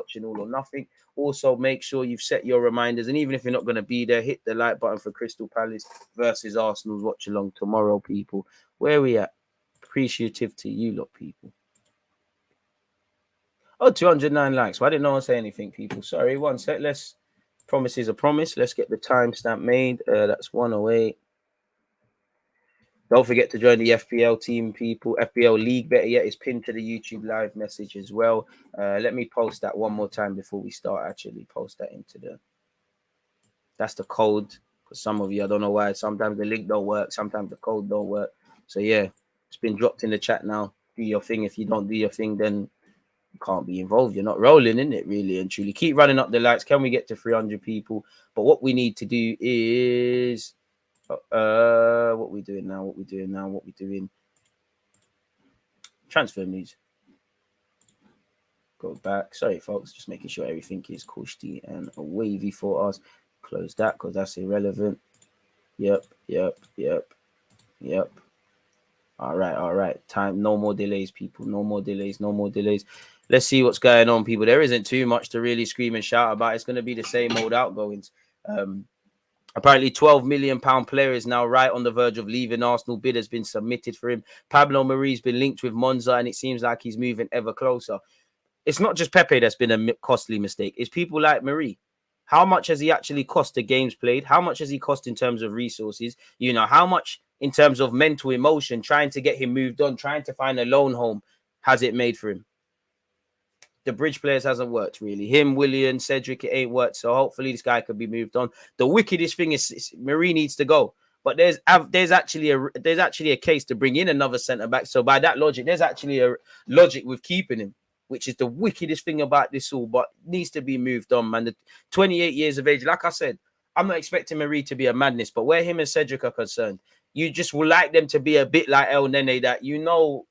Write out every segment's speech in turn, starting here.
watching All or Nothing. Also, make sure you've set your reminders. And even if you're not going to be there, hit the like button for Crystal Palace versus Arsenal's watch along tomorrow, people. Where we at? Appreciative to you lot, people. Oh, 209 likes. Why didn't no one say anything, people? Sorry, one sec. Let's... Promise is a promise. Let's get the timestamp made. That's 108. Don't forget to join the FPL team, people. FPL League, better yet, is pinned to the YouTube live message as well. Let me post that one more time before we start. Actually, post that into the... That's the code. For some of you, I don't know why. Sometimes the link don't work. Sometimes the code don't work. So, yeah, it's been dropped in the chat now. Do your thing. If you don't do your thing, then... can't be involved. You're not rolling in it, really and truly. Keep running up the likes. Can we get to 300 people? But what we need to do is what we doing now? Transfer news. Go back. Sorry, folks. Just making sure everything is cushy and wavy for us. Close that because that's irrelevant. Yep. All right. Time. No more delays, people. No more delays. Let's see what's going on, people. There isn't too much to really scream and shout about. It's going to be the same old outgoings. Apparently, £12 million player is now right on the verge of leaving Arsenal. Bid has been submitted for him. Pablo Mari's been linked with Monza, and it seems like he's moving ever closer. It's not just Pepe that's been a costly mistake. It's people like Mari. How much has he actually cost the games played? How much has he cost in terms of resources? You know, how much in terms of mental emotion, trying to get him moved on, trying to find a loan home, has it made for him? The bridge players hasn't worked, really. Him, Willian, Cedric, it ain't worked. So hopefully this guy could be moved on. The wickedest thing is Mari needs to go. But there's actually a case to bring in another centre-back. So by that logic, there's actually a logic with keeping him, which is the wickedest thing about this all, but needs to be moved on, man. The 28 years of age, like I said, I'm not expecting Mari to be a madness, but where him and Cedric are concerned, you just would like them to be a bit like El Nene, that you know...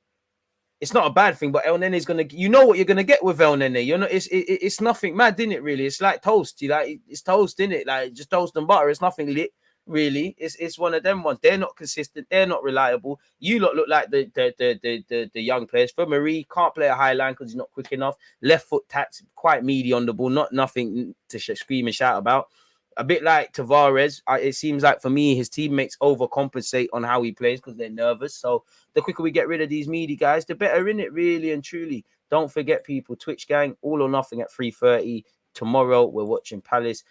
It's not a bad thing, but El Nene's gonna, you know what you're gonna get with El Nene. You know, it's nothing mad, isn't it? Really, it's like toast. It's toast, isn't it? Like just toast and butter. It's nothing lit, really. It's one of them ones. They're not consistent. They're not reliable. You lot look like the young players. For Mari, can't play a high line because he's not quick enough. Left foot tax, quite meaty on the ball. Nothing to scream and shout about. A bit like Tavares, it seems like for me, his teammates overcompensate on how he plays because they're nervous. So the quicker we get rid of these meaty guys, the better, in it, really and truly. Don't forget, people, Twitch gang, All or Nothing at 3:30 tomorrow. We're watching Palace.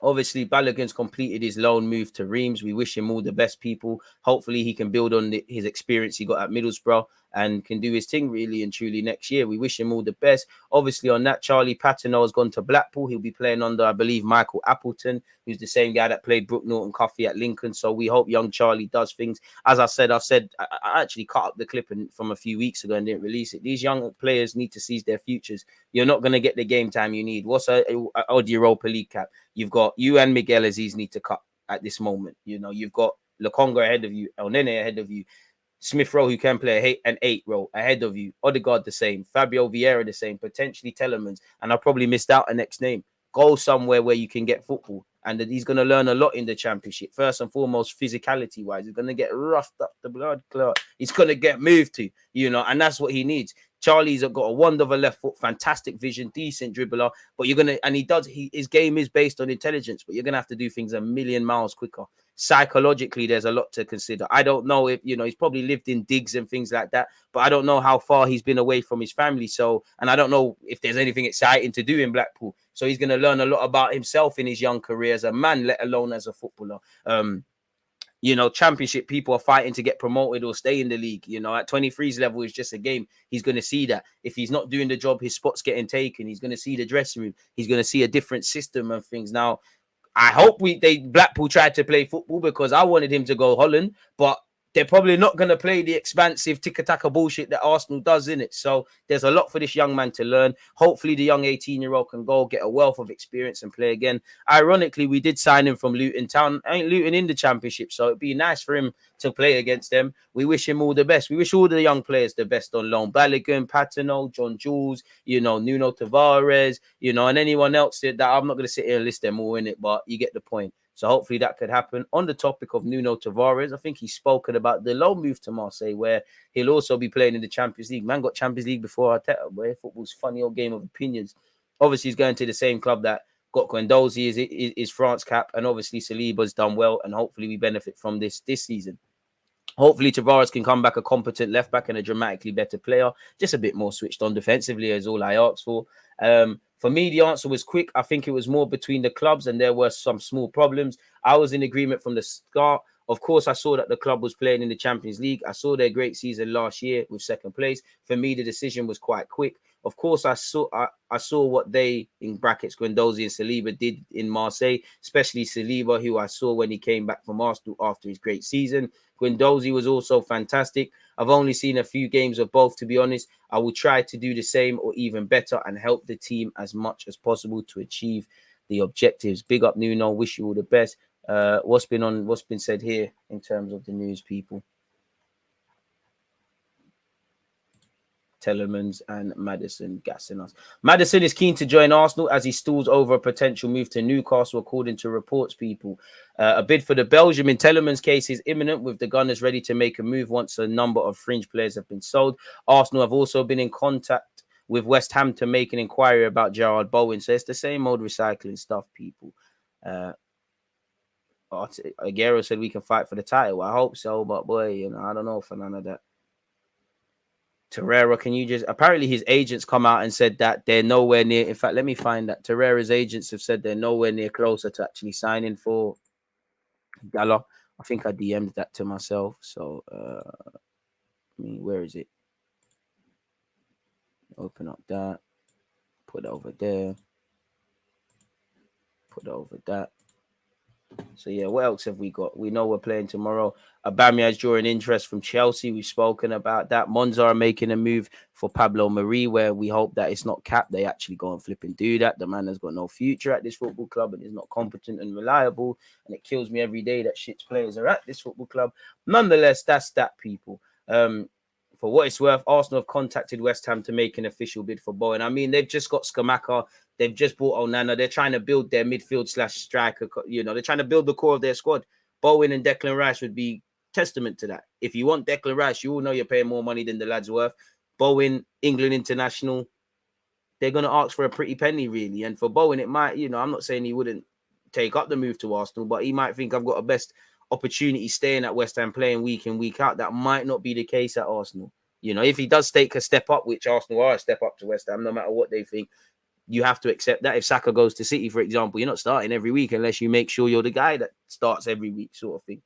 Obviously, Balogun's completed his loan move to Reims. We wish him all the best, people. Hopefully, he can build on his experience he got at Middlesbrough and can do his thing, really and truly, next year. We wish him all the best. Obviously, on that, Charlie Patino has gone to Blackpool. He'll be playing under, I believe, Michael Appleton, who's the same guy that played Brook Norton-Cuffy at Lincoln. So we hope young Charlie does things. As I said, I actually cut up the clip from a few weeks ago and didn't release it. These young players need to seize their futures. You're not going to get the game time you need. What's a Europa League cap? You've got you and Miguel Aziz need to cut at this moment. You know, you've got Lokonga ahead of you, El Nene ahead of you, Smith Rowe, who can play an 8 role, ahead of you, Odegaard the same, Fabio Vieira the same, potentially Tielemans, and I probably missed out a next name. Go somewhere where you can get football, and that he's going to learn a lot in the Championship. First and foremost, physicality-wise, he's going to get roughed up the blood clot. He's going to get moved to, you know, and that's what he needs. Charlie's got a wonder of a left foot, fantastic vision, decent dribbler, but his game is based on intelligence, but you're going to have to do things a million miles quicker. Psychologically, there's a lot to consider. I don't know if, you know, he's probably lived in digs and things like that, but I don't know how far he's been away from his family. So, and I don't know if there's anything exciting to do in Blackpool. So he's going to learn a lot about himself in his young career as a man, let alone as a footballer. You know, Championship people are fighting to get promoted or stay in the league. You know, at 23's level, it's just a game. He's going to see that. If he's not doing the job, his spot's getting taken. He's going to see the dressing room. He's going to see a different system and things. Now, I hope Blackpool tried to play football because I wanted him to go Holland, but they're probably not going to play the expansive tiki-taka bullshit that Arsenal does, in it. So there's a lot for this young man to learn. Hopefully the young 18-year-old can go get a wealth of experience and play again. Ironically, we did sign him from Luton Town. Ain't Luton in the Championship, so it'd be nice for him to play against them. We wish him all the best. We wish all the young players the best on loan. Balogun, Patino, John Jules, you know, Nuno Tavares, you know, and anyone else that I'm not going to sit here and list them all in it, but you get the point. So hopefully that could happen. On the topic of Nuno Tavares, I think he's spoken about the loan move to Marseille, where he'll also be playing in the Champions League. Man got Champions League before Arteta, where football's funny old game of opinions. Obviously, he's going to the same club that got Guendouzi is France cap, and obviously Saliba's done well, and hopefully we benefit from this season. Hopefully Tavares can come back a competent left back and a dramatically better player, just a bit more switched on defensively is all I asked for. For me, the answer was quick. I think it was more between the clubs and there were some small problems. I was in agreement from the start. Of course, I saw that the club was playing in the Champions League. I saw their great season last year with second place. For me, the decision was quite quick. Of course, I saw what they, in brackets, Guendouzi and Saliba did in Marseille, especially Saliba, who I saw when he came back from Arsenal after his great season. Guendouzi was also fantastic. I've only seen a few games of both, to be honest. I will try to do the same or even better and help the team as much as possible to achieve the objectives. Big up Nuno. Wish you all the best. What's been said here in terms of the news, people? Tielemans and Maddison gassing us. Maddison is keen to join Arsenal as he stalls over a potential move to Newcastle, according to reports, people. A bid for the Belgium in Tielemans' case is imminent, with the Gunners ready to make a move once a number of fringe players have been sold. Arsenal have also been in contact with West Ham to make an inquiry about Gerard Bowen. So it's the same old recycling stuff, people. Aguero said we can fight for the title. I hope so, but boy, I don't know for none of that. Torreira, can you just... Apparently his agents come out and said that they're nowhere near... In fact, let me find that. Torreira's agents have said they're nowhere near closer to actually signing for Gala. I think I DM'd that to myself. So, where is it? Open up that. Put it over there. Put it over that. So, yeah, what else have we got? We know we're playing tomorrow. Aubameyang's drawing interest from Chelsea. We've spoken about that. Monza are making a move for Pablo Mari, where we hope that it's not capped. They actually go and flip and do that. The man has got no future at this football club and is not competent and reliable. And it kills me every day that shit players are at this football club. Nonetheless, that's that, people. For what it's worth, Arsenal have contacted West Ham to make an official bid for Bowen. I mean, they've just got Skamaka. They've just bought Onana. They're trying to build their midfield / striker. They're trying to build the core of their squad. Bowen and Declan Rice would be testament to that. If you want Declan Rice, you all know you're paying more money than the lad's worth. Bowen, England international, they're going to ask for a pretty penny, really. And for Bowen, it might, I'm not saying he wouldn't take up the move to Arsenal, but he might think I've got a best opportunity staying at West Ham, playing week in, week out. That might not be the case at Arsenal. If he does take a step up, which Arsenal are a step up to West Ham, no matter what they think, you have to accept that. If Saka goes to City, for example, you're not starting every week unless you make sure you're the guy that starts every week, sort of thing.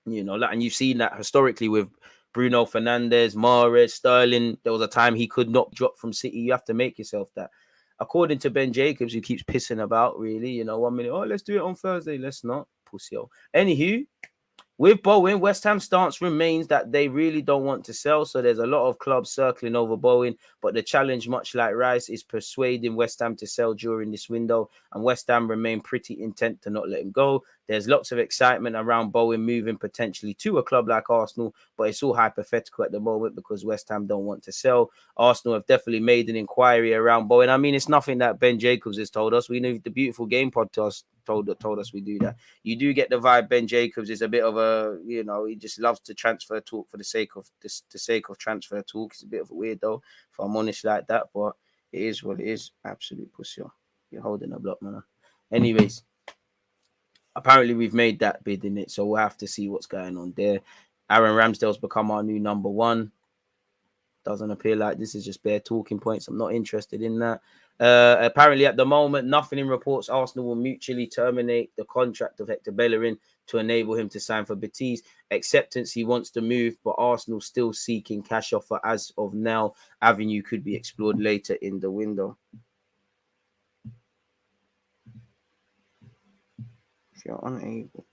And you've seen that historically with Bruno Fernandes, Mahrez, Sterling. There was a time he could not drop from City. You have to make yourself that. According to Ben Jacobs, who keeps pissing about, really, 1 minute, let's do it on Thursday. Let's not. Pussy. Anywho, with Bowen, West Ham's stance remains that they really don't want to sell. So there's a lot of clubs circling over Bowen. But the challenge, much like Rice, is persuading West Ham to sell during this window. And West Ham remain pretty intent to not let him go. There's lots of excitement around Bowen moving potentially to a club like Arsenal. But it's all hypothetical at the moment because West Ham don't want to sell. Arsenal have definitely made an inquiry around Bowen. I mean, it's nothing that Ben Jacobs has told us. We know the Beautiful Game podcast told us we do that. You do get the vibe Ben Jacobs is a bit of a, he just loves to transfer talk for the sake of transfer talk. He's a bit of a weirdo, if I'm honest like that, but it is what it is. Absolute pussy. You're holding a block, man. Anyways, apparently we've made that bid in it, so we'll have to see what's going on there. Aaron Ramsdale's become our new number one. Doesn't appear like this is just bare talking points. I'm not interested in that. Apparently, at the moment, nothing in reports Arsenal will mutually terminate the contract of Hector Bellerin to enable him to sign for Betis. Acceptance, he wants to move, but Arsenal still seeking cash offer as of now. Avenue could be explored later in the window. If you're unable.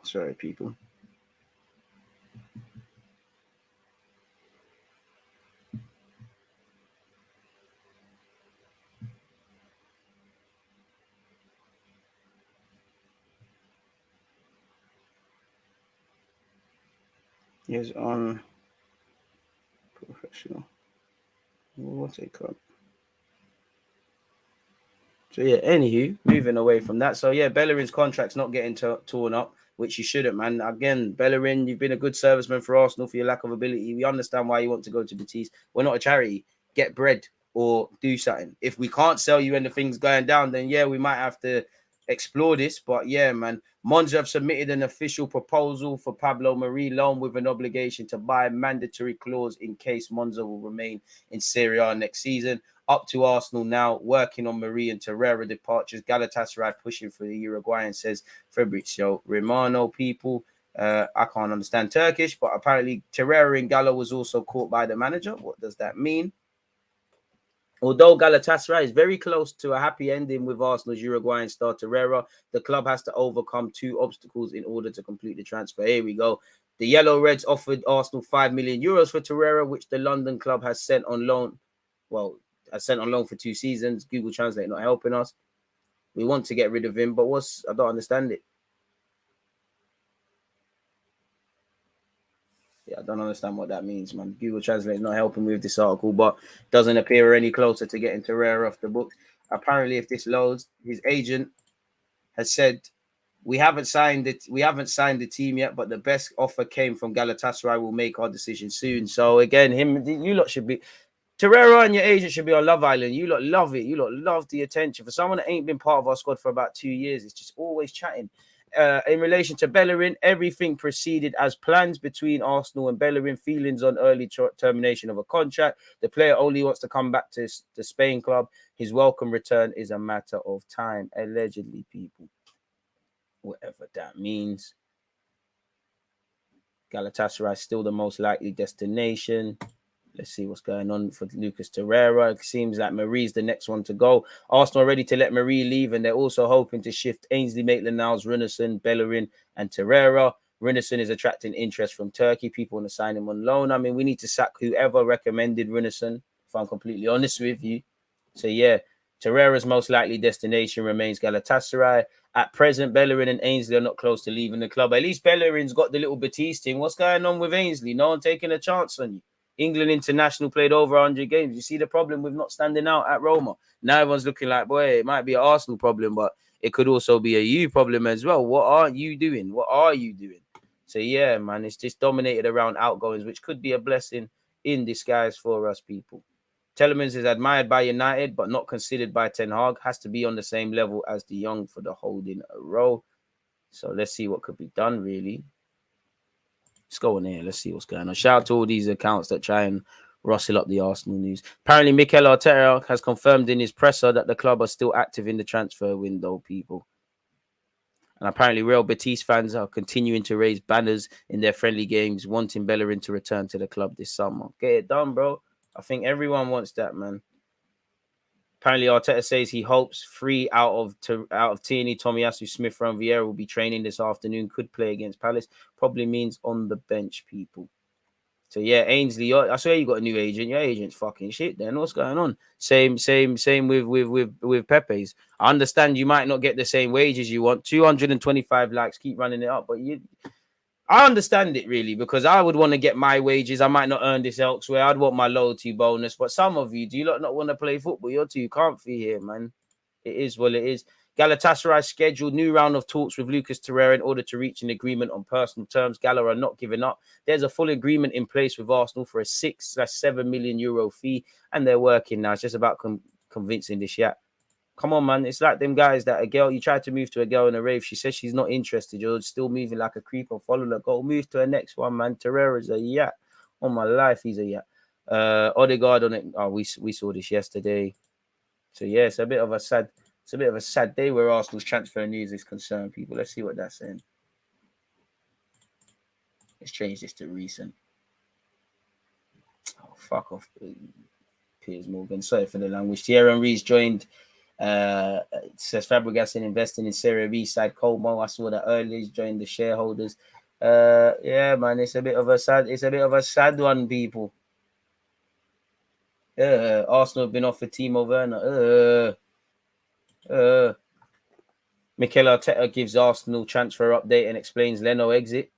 Sorry, people. He's on professional. What's it called? So yeah, anywho, moving away from that. So yeah, Bellerin's contract's not getting torn up, which you shouldn't, man. Again, Bellerin, you've been a good serviceman for Arsenal for your lack of ability. We understand why you want to go to Betis. We're not a charity. Get bread or do something. If we can't sell you and the thing's going down, then yeah, we might have to explore this. But yeah, man, Monza have submitted an official proposal for Pablo Mari loan with an obligation to buy a mandatory clause in case Monza will remain in Serie A next season. Up to Arsenal now, working on Marie and Torreira departures. Galatasaray pushing for the Uruguayan, says Fabrizio Romano. People, I can't understand Turkish, but apparently Torreira in Gala was also caught by the manager. What does that mean? Although Galatasaray is very close to a happy ending with Arsenal's Uruguayan star Torreira, the club has to overcome two obstacles in order to complete the transfer. Here we go. The Yellow Reds offered Arsenal 5 million euros for Torreira, which the London club has sent on loan. Well, has sent on loan for 2 seasons. Google Translate not helping us. We want to get rid of him, but I don't understand it. Yeah, I don't understand what that means, man. Google Translate not helping with this article, but doesn't appear any closer to getting Torreira off the books. Apparently, if this loads, his agent has said we haven't signed it. We haven't signed the team yet, but the best offer came from Galatasaray. We'll make our decision soon. So again, you lot should be. Torreira and your agent should be on Love Island. You lot love it. You lot love the attention. For someone that ain't been part of our squad for about 2 years, it's just always chatting. In relation to Bellerin, everything proceeded as planned between Arsenal and Bellerin. Feelings on early termination of a contract. The player only wants to come back to the Spain club. His welcome return is a matter of time. Allegedly, people. Whatever that means. Galatasaray is still the most likely destination. Let's see what's going on for Lucas Torreira. It seems like Marie's the next one to go. Arsenal are ready to let Marie leave, and they're also hoping to shift Ainsley Maitland-Niles, Runarsson, Bellerin, and Torreira. Runarsson is attracting interest from Turkey. People want to sign him on loan. I mean, we need to sack whoever recommended Runarsson, if I'm completely honest with you. So, yeah, Torreira's most likely destination remains Galatasaray. At present, Bellerin and Ainsley are not close to leaving the club. At least Bellerin's got the little Batiste thing. What's going on with Ainsley? No one taking a chance on you. England international played over 100 games. You see the problem with not standing out at Roma. Now everyone's looking like, boy, it might be an Arsenal problem, but it could also be a you problem as well. What aren't you doing? What are you doing? So, yeah, man, it's just dominated around outgoings, which could be a blessing in disguise for us people. Tielemans is admired by United, but not considered by Ten Hag. Has to be on the same level as De Jong for the holding a role. So let's see what could be done, really. Let's go on here. Let's see what's going on. Shout out to all these accounts that try and rustle up the Arsenal news. Apparently, Mikel Arteta has confirmed in his presser that the club are still active in the transfer window, people. And apparently, Real Betis fans are continuing to raise banners in their friendly games, wanting Bellerin to return to the club this summer. Get it done, bro. I think everyone wants that, man. Apparently, Arteta says he hopes 3 out of Tierney, Tomiyasu, Smith, and Vieira will be training this afternoon. Could play against Palace. Probably means on the bench, people. So yeah, Ainsley, I swear you got a new agent. Your agent's fucking shit. Then what's going on? Same with Pepe's. I understand you might not get the same wages you want. 225 likes, keep running it up, but I understand it really because I would want to get my wages. I might not earn this elsewhere. I'd want my loyalty bonus. But some of you, do you not want to play football? You're too comfy here, man. It is what it is. Galatasaray scheduled new round of talks with Lucas Torreira in order to reach an agreement on personal terms. Gala are not giving up. There's a full agreement in place with Arsenal for a 6/7 million euro fee, and they're working now. It's just about convincing this yet. Come on, man. It's like them guys that a girl, you tried to move to a girl in a rave. She says she's not interested. You're still moving like a creeper. Follow her. Go move to the next one, man. Torreira's a yacht. On my life, he's a yacht. Odegaard on it. Oh, we saw this yesterday. So yeah, it's a bit of a sad day where Arsenal's transfer news is concerned, people. Let's see what that's saying. Let's change this to recent. Oh, fuck off, Piers Morgan. Sorry for the language. Thierry Henry's joined. It says Fabregas investing in Serie B side Como. I saw that earlier. He's joined the shareholders. Yeah, man, it's a bit of a sad one, people. Arsenal have been offered Timo Werner. Mikel Arteta gives Arsenal transfer update and explains Leno exit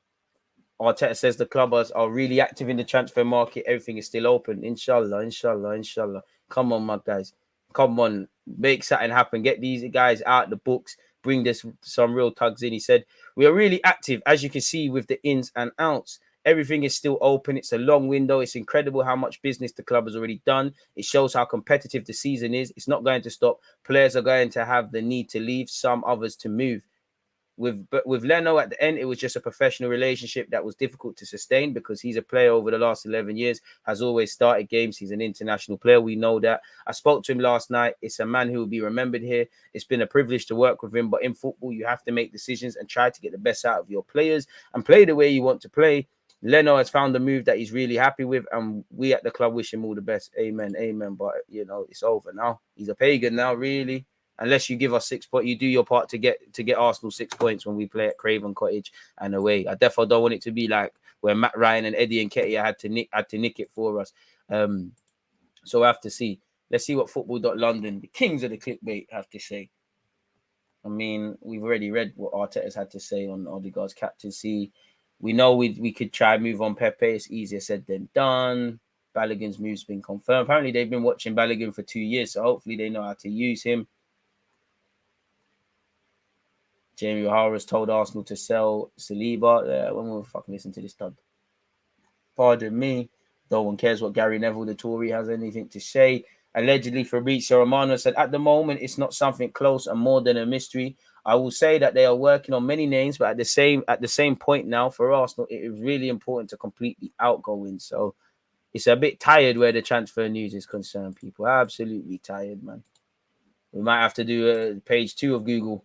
Arteta says the club are really active in the transfer market. Everything is still open. Inshallah. Come on, my guys. Come on. Make something happen. Get these guys out the books. Bring this some real tugs in. He said, we are really active, as you can see, with the ins and outs. Everything is still open. It's a long window. It's incredible how much business the club has already done. It shows how competitive the season is. It's not going to stop. Players are going to have the need to leave, some others to move. With Leno at the end, it was just a professional relationship that was difficult to sustain because he's a player over the last 11 years, has always started games. He's an international player. We know that. I spoke to him last night. It's a man who will be remembered here. It's been a privilege to work with him. But in football, you have to make decisions and try to get the best out of your players and play the way you want to play. Leno has found a move that he's really happy with, and we at the club wish him all the best. Amen. But, it's over now. He's a pagan now, really. Unless you give us 6 points, you do your part to get Arsenal 6 points when we play at Craven Cottage and away. I definitely don't want it to be like where Matt Ryan and Eddie Nketiah had to nick it for us. So we have to see. Let's see what Football.London, the kings of the clickbait, have to say. I mean, we've already read what Arteta's had to say on Odegaard's captaincy. We know we could try and move on Pepe. It's easier said than done. Balogun's move's been confirmed. Apparently, they've been watching Bellerin for 2 years, so hopefully they know how to use him. Jamie O'Hara's told Arsenal to sell Saliba. When will we fucking listen to this dud? Pardon me. No one cares what Gary Neville, the Tory, has anything to say. Allegedly, Fabrizio Romano said, at the moment, it's not something close and more than a mystery. I will say that they are working on many names, but at the same point now, for Arsenal, it is really important to complete the outgoing. So it's a bit tired where the transfer news is concerned, people. Absolutely tired, man. We might have to do page 2 of Google.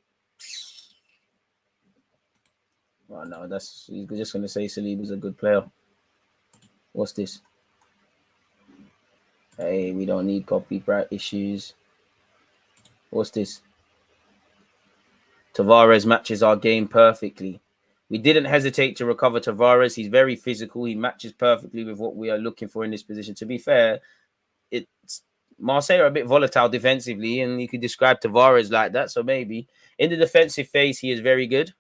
Oh, no, he's just going to say Saliba's a good player. What's this? Hey, we don't need copyright issues. What's this? Tavares matches our game perfectly. We didn't hesitate to recover Tavares. He's very physical. He matches perfectly with what we are looking for in this position. To be fair, Marseille are a bit volatile defensively, and you could describe Tavares like that. So maybe in the defensive phase, he is very good.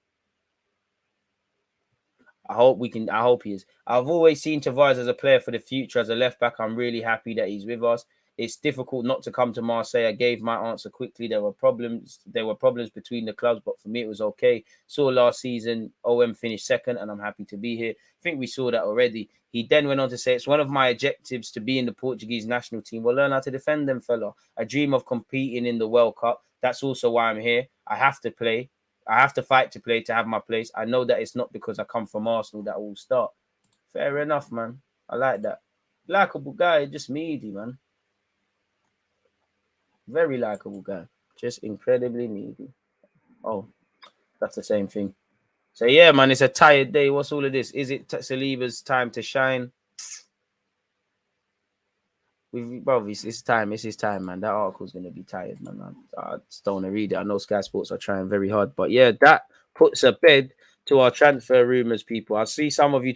I hope he is. I've always seen Tavares as a player for the future. As a left back, I'm really happy that he's with us. It's difficult not to come to Marseille. I gave my answer quickly. There were problems between the clubs, but for me, it was okay. Saw last season, OM finished second, and I'm happy to be here. I think we saw that already. He then went on to say, it's one of my objectives to be in the Portuguese national team. Well, learn how to defend them, fella. I dream of competing in the World Cup. That's also why I'm here. I have to play. I have to fight to play to have my place. I know that it's not because I come from Arsenal that I will start. Fair enough, man. I like that. Likeable guy, just meaty, man. Very likeable guy. Just incredibly needy. Oh, that's the same thing. So, yeah, man, it's a tired day. What's all of this? Is it Saliba's time to shine? It's his time. It's his time, man. That article's going to be tired, man. I just don't want to read it. I know Sky Sports are trying very hard. But, yeah, that puts a bed to our transfer rumours, people. I see some of you